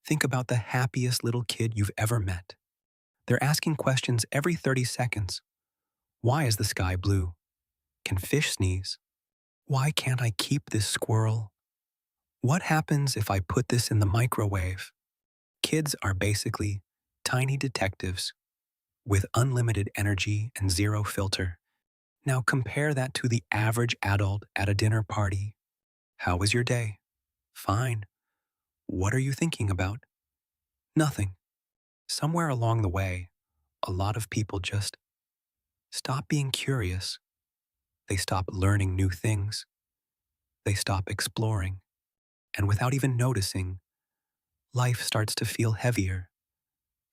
Think about the happiest little kid you've ever met. They're asking questions every 30 seconds. Why is the sky blue? Can fish sneeze? Why can't I keep this squirrel? What happens if I put this in the microwave? Kids are basically tiny detectives with unlimited energy and zero filter. Now compare that to the average adult at a dinner party. How was your day? Fine. What are you thinking about? Nothing. Somewhere along the way, a lot of people just stop being curious. They stop learning new things. They stop exploring. And without even noticing, life starts to feel heavier,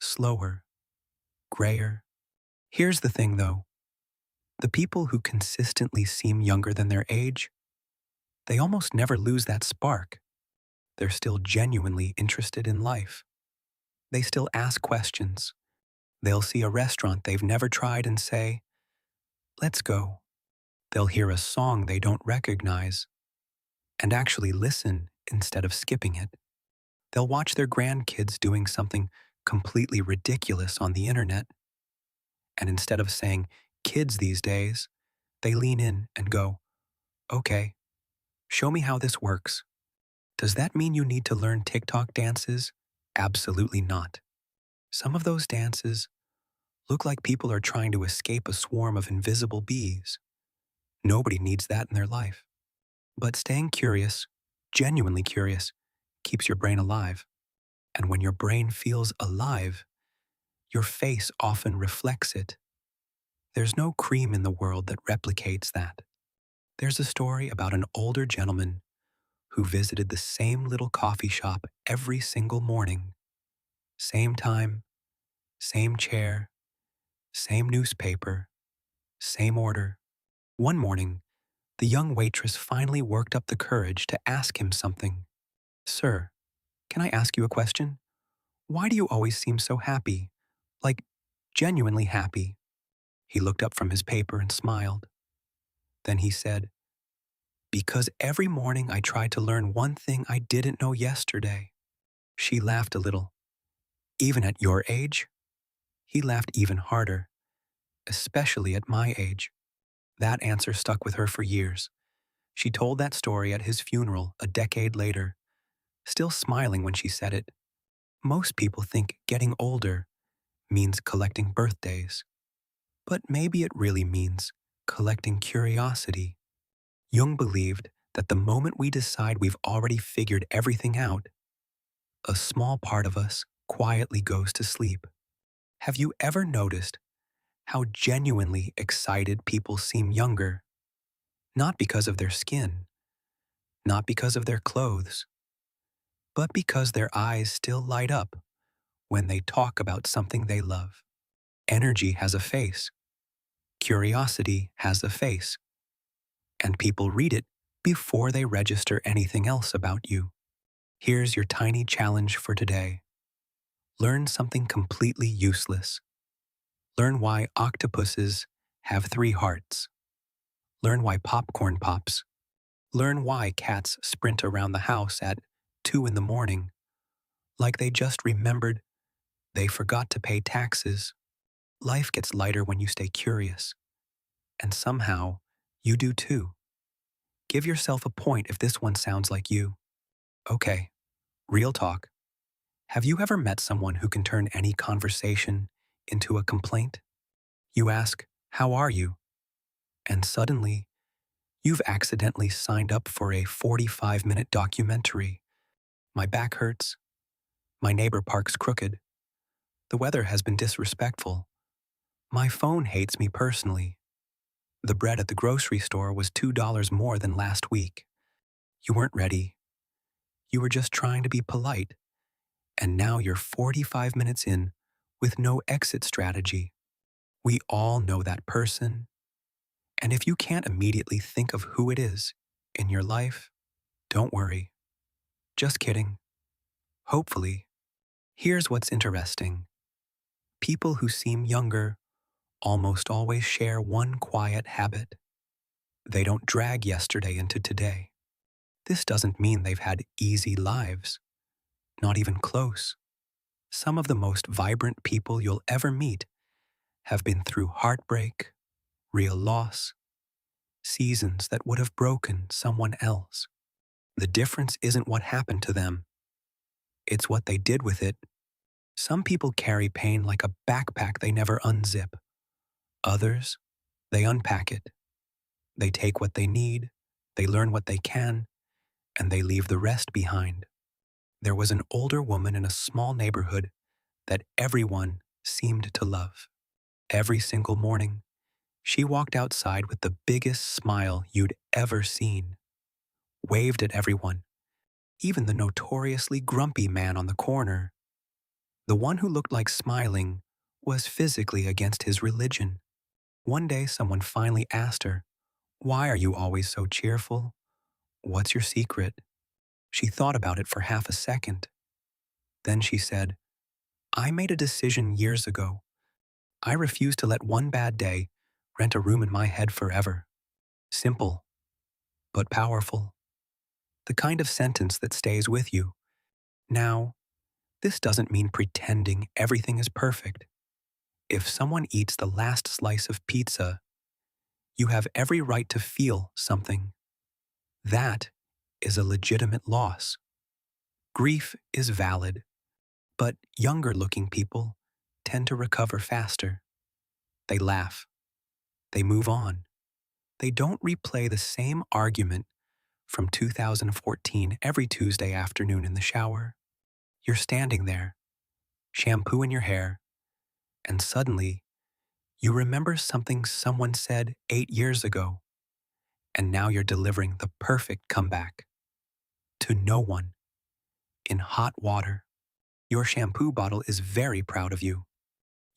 slower, grayer. Here's the thing though, the people who consistently seem younger than their age, they almost never lose that spark. They're still genuinely interested in life. They still ask questions. They'll see a restaurant they've never tried and say, "Let's go." They'll hear a song they don't recognize and actually listen instead of skipping it. They'll watch their grandkids doing something completely ridiculous on the internet, and instead of saying, "Kids these days," they lean in and go, "Okay, show me how this works." Does that mean you need to learn TikTok dances? Absolutely not. Some of those dances look like people are trying to escape a swarm of invisible bees. Nobody needs that in their life. But staying curious, genuinely curious, keeps your brain alive. And when your brain feels alive, your face often reflects it. There's no cream in the world that replicates that. There's a story about an older gentleman who visited the same little coffee shop every single morning. Same time, same chair, same newspaper, same order. One morning, the young waitress finally worked up the courage to ask him something. "Sir, can I ask you a question? Why do you always seem so happy? Like, genuinely happy?" He looked up from his paper and smiled. Then he said, "Because every morning I try to learn one thing I didn't know yesterday." She laughed a little. "Even at your age?" He laughed even harder. "Especially at my age." That answer stuck with her for years. She told that story at his funeral a decade later, still smiling when she said it. Most people think getting older means collecting birthdays, but maybe it really means collecting curiosity. Jung believed that the moment we decide we've already figured everything out, a small part of us quietly goes to sleep. Have you ever noticed how genuinely excited people seem younger? Not because of their skin, not because of their clothes, but because their eyes still light up when they talk about something they love. Energy has a face. Curiosity has a face. And people read it before they register anything else about you. Here's your tiny challenge for today. Learn something completely useless. Learn why octopuses have 3 hearts. Learn why popcorn pops. Learn why cats sprint around the house at 2 in the morning, like they just remembered they forgot to pay taxes. Life gets lighter when you stay curious. And somehow, you do too. Give yourself a point if this one sounds like you. Okay, real talk. Have you ever met someone who can turn any conversation into a complaint? You ask, "How are you?" And suddenly, you've accidentally signed up for a 45-minute documentary. "My back hurts. My neighbor parks crooked. The weather has been disrespectful. My phone hates me personally. The bread at the grocery store was $2 more than last week." You weren't ready. You were just trying to be polite. And now you're 45 minutes in with no exit strategy. We all know that person. And if you can't immediately think of who it is in your life, don't worry. Just kidding. Hopefully. Here's what's interesting. People who seem younger almost always share one quiet habit. They don't drag yesterday into today. This doesn't mean they've had easy lives. Not even close. Some of the most vibrant people you'll ever meet have been through heartbreak, real loss, seasons that would have broken someone else. The difference isn't what happened to them, it's what they did with it. Some people carry pain like a backpack they never unzip. Others, they unpack it. They take what they need, they learn what they can, and they leave the rest behind. There was an older woman in a small neighborhood that everyone seemed to love. Every single morning, she walked outside with the biggest smile you'd ever seen, waved at everyone, even the notoriously grumpy man on the corner. The one who looked like smiling was physically against his religion. One day, someone finally asked her, "Why are you always so cheerful? What's your secret?" She thought about it for half a second. Then she said, "I made a decision years ago. I refuse to let one bad day rent a room in my head forever." Simple, but powerful. The kind of sentence that stays with you. Now, this doesn't mean pretending everything is perfect. If someone eats the last slice of pizza, you have every right to feel something. That is a legitimate loss. Grief is valid, but younger looking people tend to recover faster. They laugh. They move on. They don't replay the same argument from 2014 every Tuesday afternoon in the shower. You're standing there, shampoo in your hair, and suddenly you remember something someone said 8 years ago, and now you're delivering the perfect comeback. To no one, in hot water. Your shampoo bottle is very proud of you.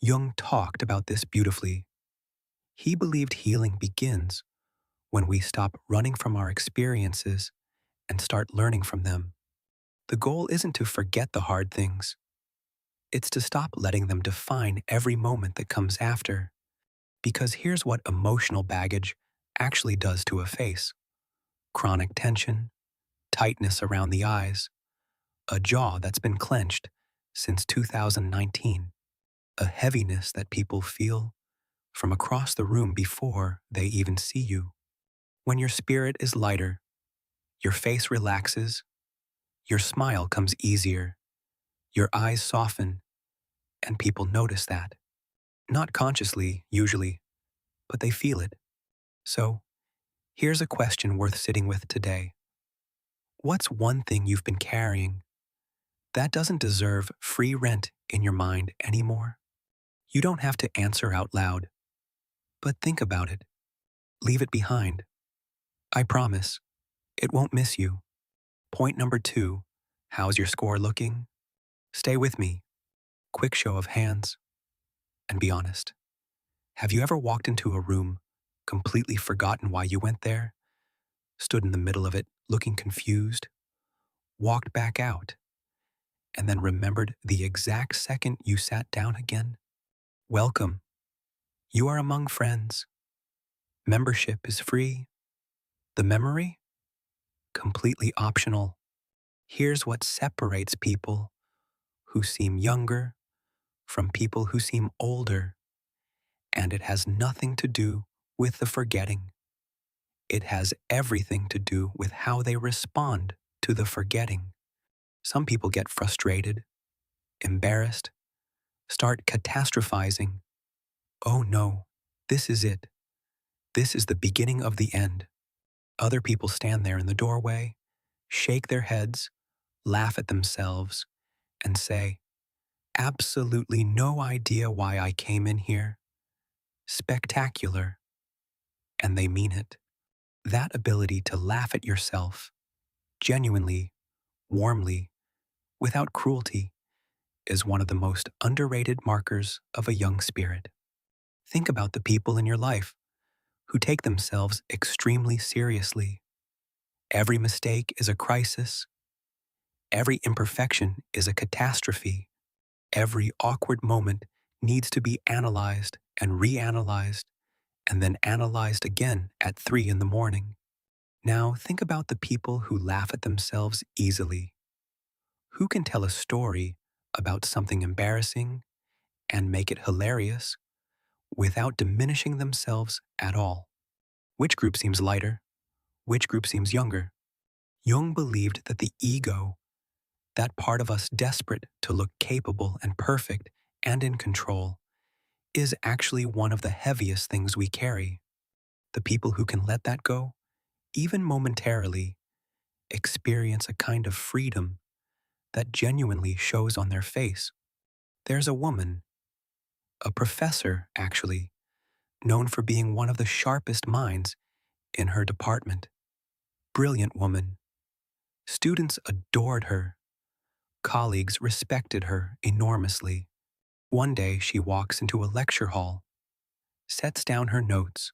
Jung talked about this beautifully. He believed healing begins when we stop running from our experiences and start learning from them. The goal isn't to forget the hard things. It's to stop letting them define every moment that comes after. Because here's what emotional baggage actually does to a face: chronic tension, tightness around the eyes, a jaw that's been clenched since 2019, a heaviness that people feel from across the room before they even see you. When your spirit is lighter, your face relaxes, your smile comes easier, your eyes soften, and people notice that. Not consciously, usually, but they feel it. So, here's a question worth sitting with today. What's one thing you've been carrying that doesn't deserve free rent in your mind anymore? You don't have to answer out loud, but think about it. Leave it behind. I promise, it won't miss you. Point number 2, how's your score looking? Stay with me. Quick show of hands. And be honest. Have you ever walked into a room, completely forgotten why you went there, stood in the middle of it looking confused, walked back out, and then remembered the exact second you sat down again? Welcome. You are among friends. Membership is free. The memory? Completely optional. Here's what separates people who seem younger from people who seem older, and it has nothing to do with the forgetting. It has everything to do with how they respond to the forgetting. Some people get frustrated, embarrassed, start catastrophizing. Oh no, this is it. This is the beginning of the end. Other people stand there in the doorway, shake their heads, laugh at themselves, and say, "Absolutely no idea why I came in here. Spectacular." And they mean it. That ability to laugh at yourself, genuinely, warmly, without cruelty, is one of the most underrated markers of a young spirit. Think about the people in your life who take themselves extremely seriously. Every mistake is a crisis. Every imperfection is a catastrophe. Every awkward moment needs to be analyzed and reanalyzed and then analyzed again at 3 in the morning. Now think about the people who laugh at themselves easily, Who can tell a story about something embarrassing and make it hilarious without diminishing themselves at all? Which group seems lighter? Which group seems younger? Jung believed that the ego, that part of us desperate to look capable and perfect and in control, is actually one of the heaviest things we carry. The people who can let that go, even momentarily, experience a kind of freedom that genuinely shows on their face. There's a woman, a professor actually, known for being one of the sharpest minds in her department. Brilliant woman. Students adored her. Colleagues respected her enormously. One day she walks into a lecture hall, sets down her notes,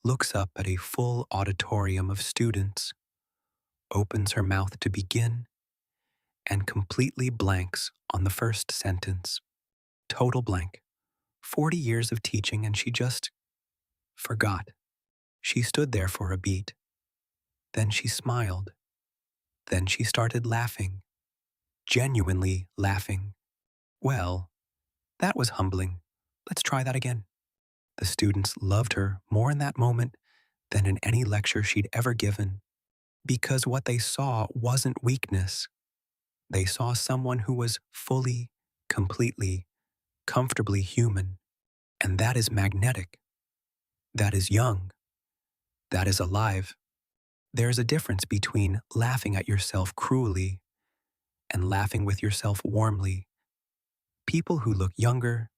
looks up at a full auditorium of students, opens her mouth to begin, and completely blanks on the first sentence. Total blank. 40 years of teaching and she just forgot. She stood there for a beat. Then she smiled. Then she started laughing. Genuinely laughing. Well, that was humbling. Let's try that again. The students loved her more in that moment than in any lecture she'd ever given, because what they saw wasn't weakness. They saw someone who was fully, completely, comfortably human. And that is magnetic. That is young. That is alive. There's a difference between laughing at yourself cruelly and laughing with yourself warmly. People who look younger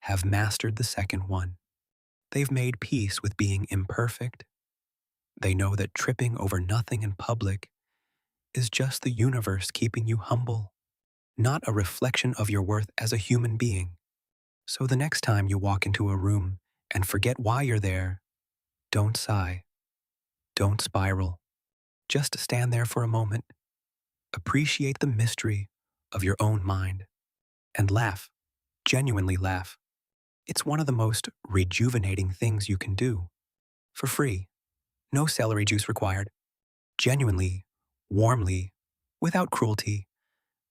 have mastered the second one. They've made peace with being imperfect. They know that tripping over nothing in public is just the universe keeping you humble, not a reflection of your worth as a human being. So the next time you walk into a room and forget why you're there, don't sigh, don't spiral. Just stand there for a moment, appreciate the mystery of your own mind, and laugh, genuinely laugh. It's one of the most rejuvenating things you can do. For free, no celery juice required. Genuinely, warmly, without cruelty.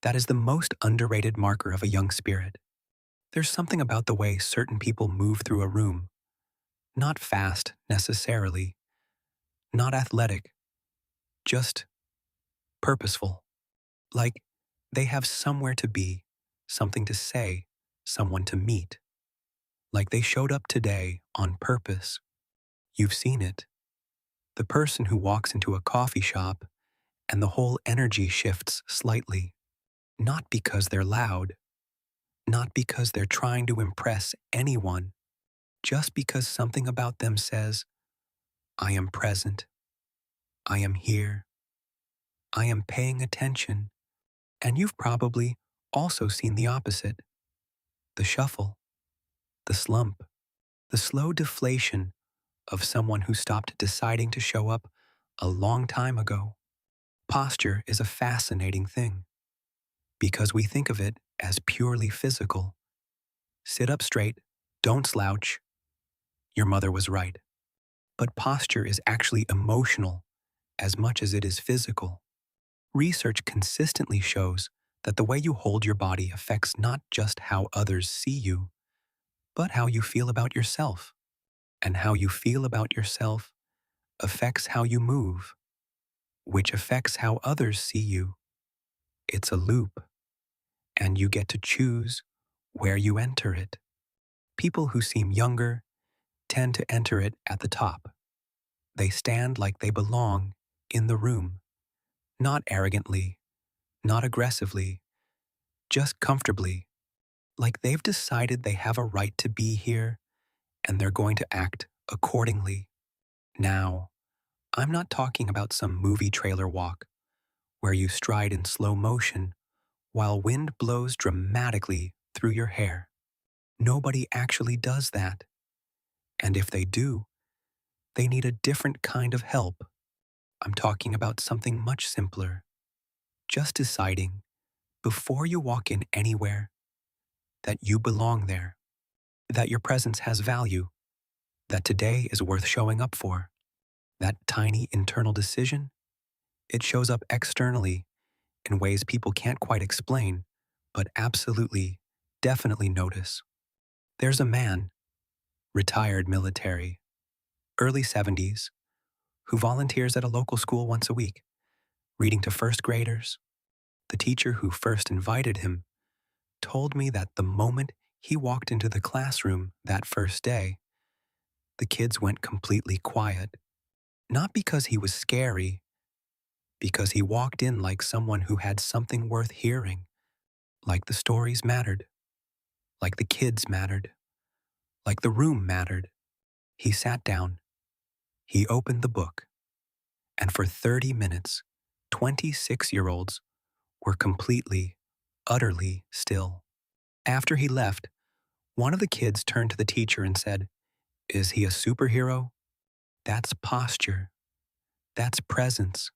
That is the most underrated marker of a young spirit. There's something about the way certain people move through a room. Not fast, necessarily. Not athletic. Just purposeful. Like they have somewhere to be, something to say, someone to meet. Like they showed up today on purpose. You've seen it. The person who walks into a coffee shop and the whole energy shifts slightly. Not because they're loud. Not because they're trying to impress anyone. Just because something about them says, I am present. I am here. I am paying attention. And you've probably also seen the opposite. The shuffle. The slump. The slow deflation of someone who stopped deciding to show up a long time ago. Posture is a fascinating thing because we think of it as purely physical. Sit up straight, don't slouch. Your mother was right. But posture is actually emotional as much as it is physical. Research consistently shows that the way you hold your body affects not just how others see you, but how you feel about yourself. And how you feel about yourself affects how you move, which affects how others see you. It's a loop, and you get to choose where you enter it. People who seem younger tend to enter it at the top. They stand like they belong in the room, not arrogantly, not aggressively, just comfortably, like they've decided they have a right to be here and they're going to act accordingly. Now, I'm not talking about some movie trailer walk where you stride in slow motion while wind blows dramatically through your hair. Nobody actually does that. And if they do, they need a different kind of help. I'm talking about something much simpler. Just deciding, before you walk in anywhere, that you belong there, that your presence has value, that today is worth showing up for. That tiny internal decision, it shows up externally in ways people can't quite explain, but absolutely, definitely notice. There's a man, retired military, early 70s, who volunteers at a local school once a week, reading to first graders. The teacher who first invited him told me that the moment he walked into the classroom that first day, the kids went completely quiet. Not because he was scary, because he walked in like someone who had something worth hearing, like the stories mattered, like the kids mattered, like the room mattered. He sat down, he opened the book, and for 30 minutes, 26-year-olds were completely, utterly still. After he left, one of the kids turned to the teacher and said, "Is he a superhero?" That's posture. That's presence.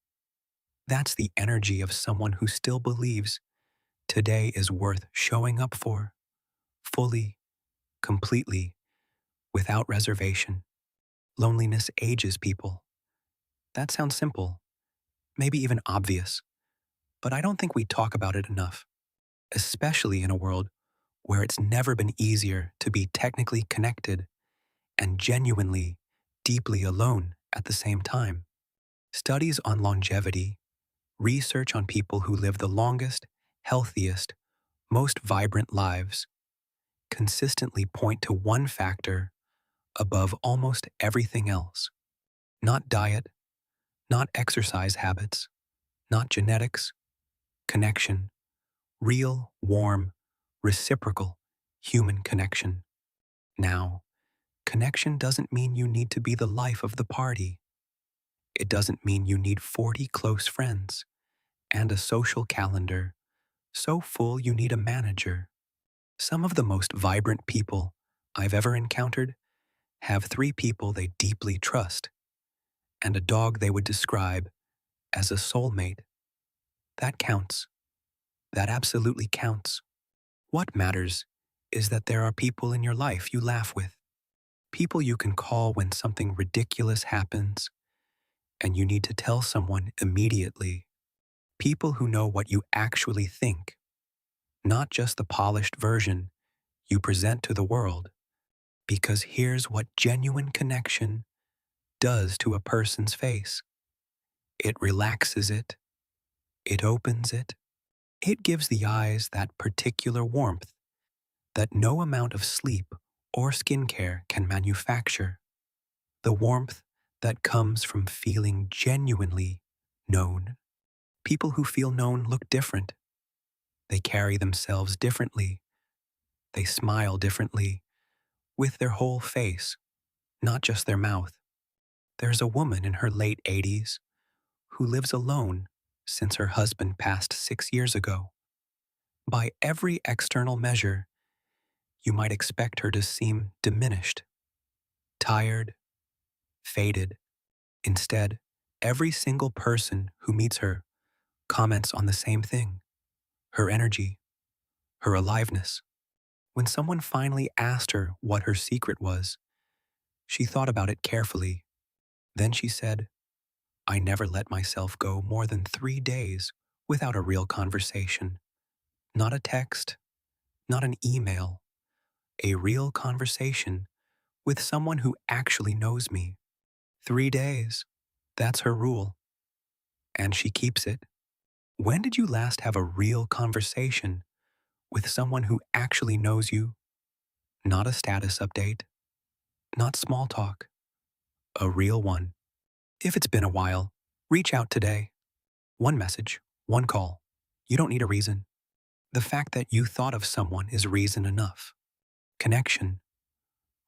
That's the energy of someone who still believes today is worth showing up for, fully, completely, without reservation. Loneliness ages people. That sounds simple, maybe even obvious, but I don't think we talk about it enough, especially in a world where it's never been easier to be technically connected and genuinely, deeply alone at the same time. Studies on longevity, research on people who live the longest, healthiest, most vibrant lives consistently point to one factor above almost everything else. Not diet, not exercise habits, not genetics, connection, real, warm, reciprocal human connection. Now, connection doesn't mean you need to be the life of the party. It doesn't mean you need 40 close friends and a social calendar so full you need a manager. Some of the most vibrant people I've ever encountered have 3 people they deeply trust and a dog they would describe as a soulmate. That counts. That absolutely counts. What matters is that there are people in your life you laugh with, people you can call when something ridiculous happens and you need to tell someone immediately, people who know what you actually think, not just the polished version you present to the world. Because here's what genuine connection does to a person's face: it relaxes it, it opens it, it gives the eyes that particular warmth that no amount of sleep or skincare can manufacture. The warmth that comes from feeling genuinely known. People who feel known look different. They carry themselves differently. They smile differently, with their whole face, not just their mouth. There's a woman in her late 80s who lives alone since her husband passed 6 years ago. By every external measure, you might expect her to seem diminished, tired, faded. Instead, every single person who meets her comments on the same thing: her energy, her aliveness. When someone finally asked her what her secret was, she thought about it carefully. Then she said, "I never let myself go more than 3 days without a real conversation. Not a text, not an email, a real conversation with someone who actually knows me. 3 days. That's her rule. And she keeps it." When did you last have a real conversation with someone who actually knows you? Not a status update, not small talk, a real one. If it's been a while, reach out today. One message, one call. You don't need a reason. The fact that you thought of someone is reason enough. Connection,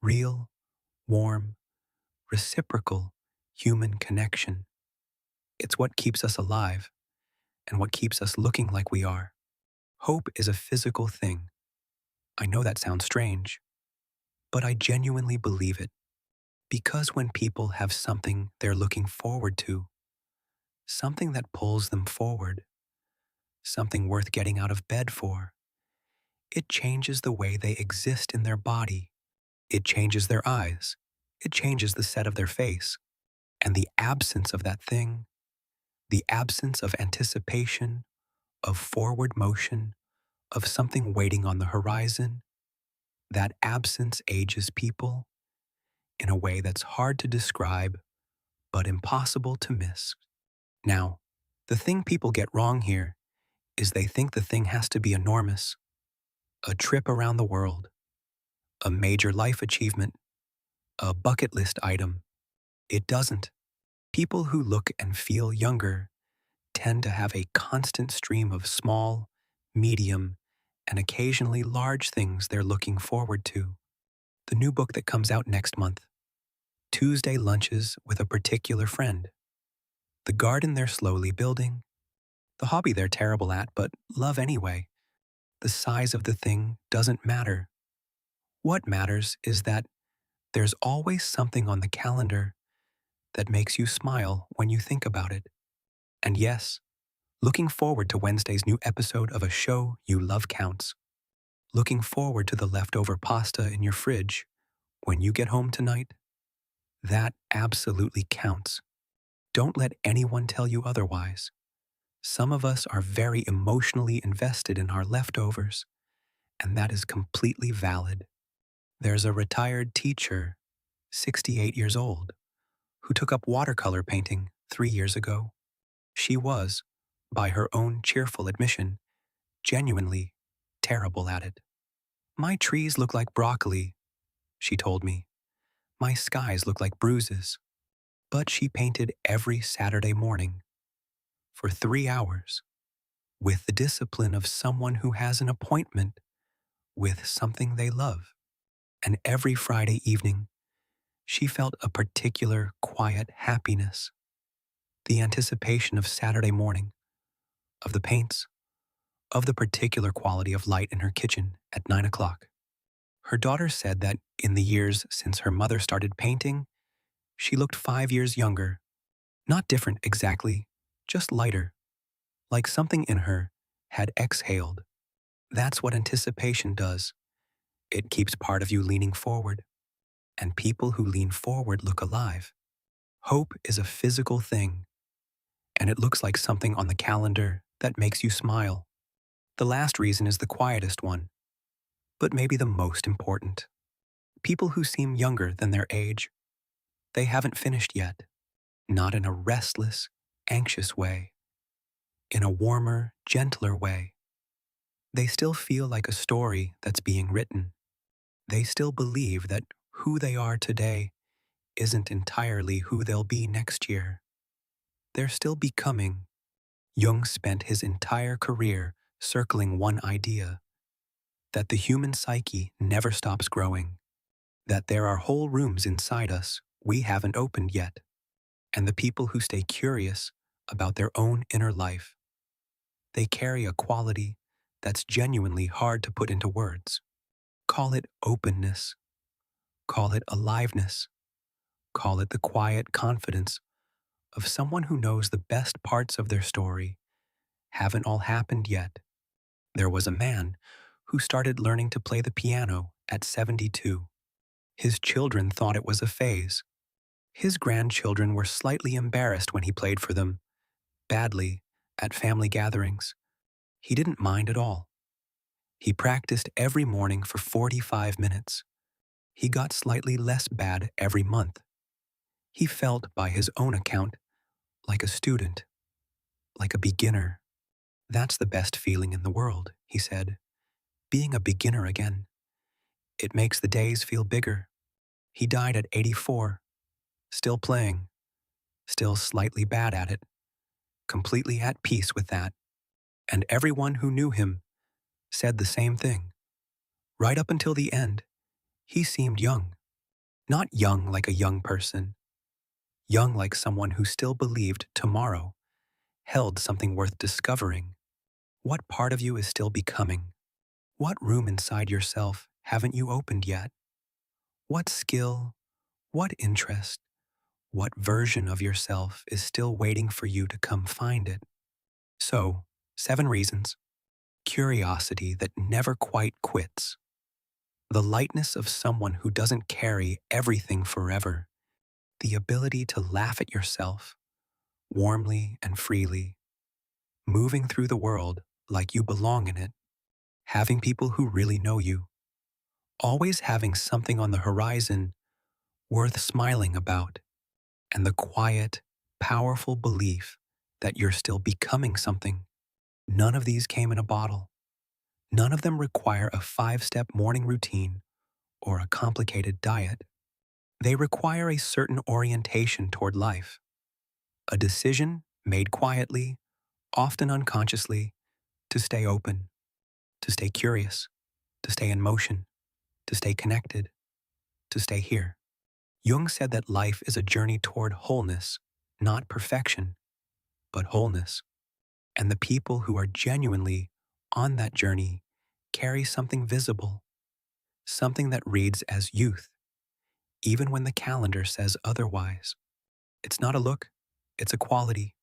real, warm, reciprocal, human connection. It's what keeps us alive and what keeps us looking like we are. Hope is a physical thing. I know that sounds strange, but I genuinely believe it. Because when people have something they're looking forward to, something that pulls them forward, something worth getting out of bed for, it changes the way they exist in their body. It changes their eyes. It changes the set of their face. And the absence of that thing, the absence of anticipation of forward motion, of something waiting on the horizon. That absence ages people in a way that's hard to describe but impossible to miss. Now, the thing people get wrong here is they think the thing has to be enormous, a trip around the world, a major life achievement, a bucket list item. It doesn't. People who look and feel younger tend to have a constant stream of small, medium, and occasionally large things they're looking forward to. The new book that comes out next month, Tuesday lunches with a particular friend, the garden they're slowly building, the hobby they're terrible at but love anyway. The size of the thing doesn't matter. What matters is that there's always something on the calendar that makes you smile when you think about it. And yes, looking forward to Wednesday's new episode of a show you love counts. Looking forward to the leftover pasta in your fridge when you get home tonight. That absolutely counts. Don't let anyone tell you otherwise. Some of us are very emotionally invested in our leftovers, and that is completely valid. There's a retired teacher, 68 years old, who took up watercolor painting 3 years ago. She was, by her own cheerful admission, genuinely terrible at it. My trees look like broccoli, she told me. My skies look like bruises. But she painted every Saturday morning for 3 hours with the discipline of someone who has an appointment with something they love. And every Friday evening, she felt a particular quiet happiness, the anticipation of Saturday morning, of the paints, of the particular quality of light in her kitchen at 9 o'clock. Her daughter said that in the years since her mother started painting, she looked 5 years younger, not different exactly, just lighter, like something in her had exhaled. That's what anticipation does. It keeps part of you leaning forward, and people who lean forward look alive. Hope is a physical thing, and it looks like something on the calendar that makes you smile. The last reason is the quietest one, but maybe the most important. People who seem younger than their age, they haven't finished yet, not in a restless, anxious way, in a warmer, gentler way. They still feel like a story that's being written. They still believe that who they are today isn't entirely who they'll be next year. They're still becoming. Jung spent his entire career circling one idea, that the human psyche never stops growing, that there are whole rooms inside us we haven't opened yet, and the people who stay curious about their own inner life, they carry a quality that's genuinely hard to put into words. Call it openness, call it aliveness, call it the quiet confidence of someone who knows the best parts of their story haven't all happened yet. There was a man who started learning to play the piano at 72. His children thought it was a phase. His grandchildren were slightly embarrassed when he played for them, badly, at family gatherings. He didn't mind at all. He practiced every morning for 45 minutes. He got slightly less bad every month. He felt, by his own account, like a student, like a beginner. That's the best feeling in the world, he said, being a beginner again. It makes the days feel bigger. He died at 84, still playing, still slightly bad at it, completely at peace with that. And everyone who knew him said the same thing. Right up until the end, he seemed young. Not young like a young person, young like someone who still believed tomorrow held something worth discovering. What part of you is still becoming? What room inside yourself haven't you opened yet? What skill, what interest, what version of yourself is still waiting for you to come find it? So, 7 reasons. Curiosity that never quite quits. The lightness of someone who doesn't carry everything forever. The ability to laugh at yourself, warmly and freely. Moving through the world like you belong in it, having people who really know you, always having something on the horizon worth smiling about, and the quiet, powerful belief that you're still becoming something. None of these came in a bottle. None of them require a 5-step morning routine or a complicated diet. They require a certain orientation toward life, a decision made quietly, often unconsciously, to stay open, to stay curious, to stay in motion, to stay connected, to stay here. Jung said that life is a journey toward wholeness, not perfection, but wholeness. And the people who are genuinely on that journey carry something visible, something that reads as youth, even when the calendar says otherwise. It's not a look, it's a quality,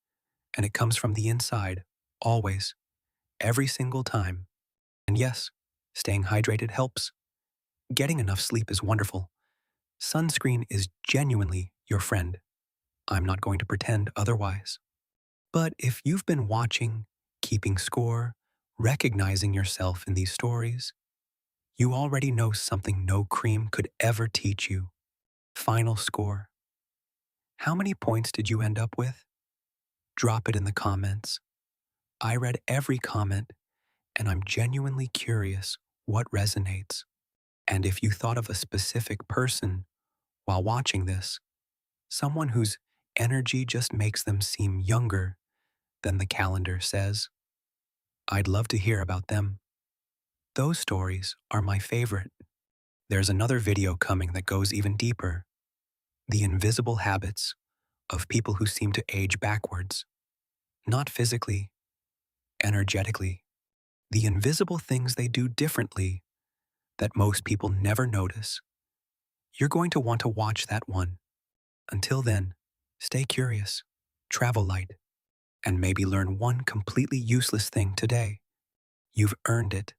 and it comes from the inside, always, every single time. And yes, staying hydrated helps. Getting enough sleep is wonderful. Sunscreen is genuinely your friend. I'm not going to pretend otherwise. But if you've been watching, keeping score, recognizing yourself in these stories, you already know something no cream could ever teach you. Final score. How many points did you end up with? Drop it in the comments. I read every comment, and I'm genuinely curious what resonates. And if you thought of a specific person while watching this, someone whose energy just makes them seem younger than the calendar says, I'd love to hear about them. Those stories are my favorite. There's another video coming that goes even deeper. The invisible habits of people who seem to age backwards. Not physically, energetically. The invisible things they do differently that most people never notice. You're going to want to watch that one. Until then, stay curious, travel light, and maybe learn one completely useless thing today. You've earned it.